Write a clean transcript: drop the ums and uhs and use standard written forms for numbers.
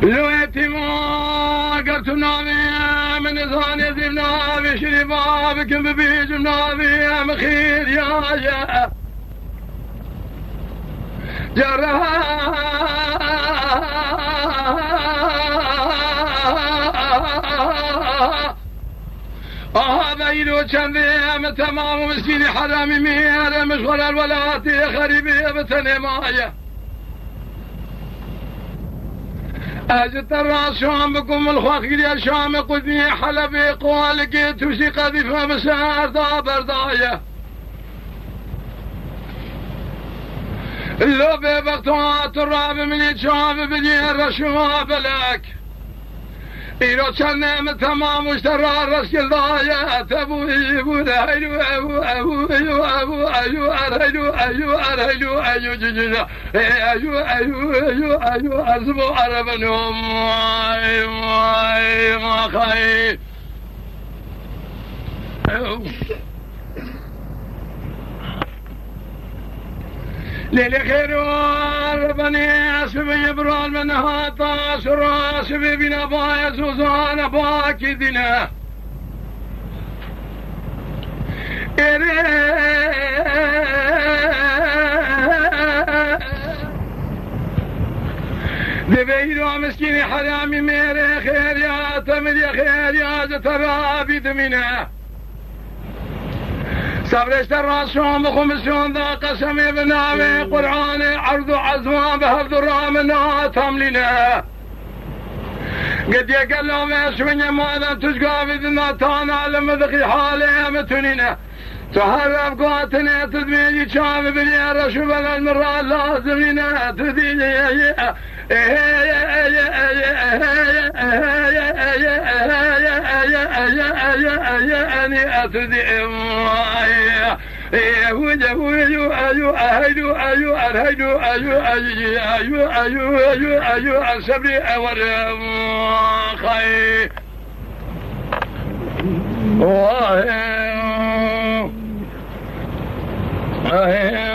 لو يتيما قلت نامي من ثاني زبنا بشري بابك ببيج نامي مخير يا جرها بينو كان تمام مسكين حرامي مير مشغول الولات خريبي بتني مايا أجت الراشام بكم الخاخير يا شام قدني حلبي قوالك توشي قذيفة مسار دابر ضايا اللو ببقطوات الراب من يتشاف بني الرشواب لك إيرو كان تمام واشترى الرسل ضايا تبو يبو أيو أبو أبو أيو أبو أيو أرهيو أيو أرهيو أيو ججنا أيو أيو أيو أيو أزبو أربنهم ما خير ليلي خير وربني اسبي يبرال من هاتا سرا اسبي بنا بايا سوزانا باكي دينا دبيرو مسكيني حرامي ميري خير يا تمر يا خير يا جترابي دمنا صبرشت الراسون بخمسون ذا قسمي بنامي قرآني عرض عزوان بهفض الرامنا تملنا قد يقلوا ميسوين ماذا تشقى بذنا تانا لمذقي حالي متنين تهرب قواتنا تدميجي شام بني رشوب المرة لازمين تديني أني أتدي السبري والخير Oh,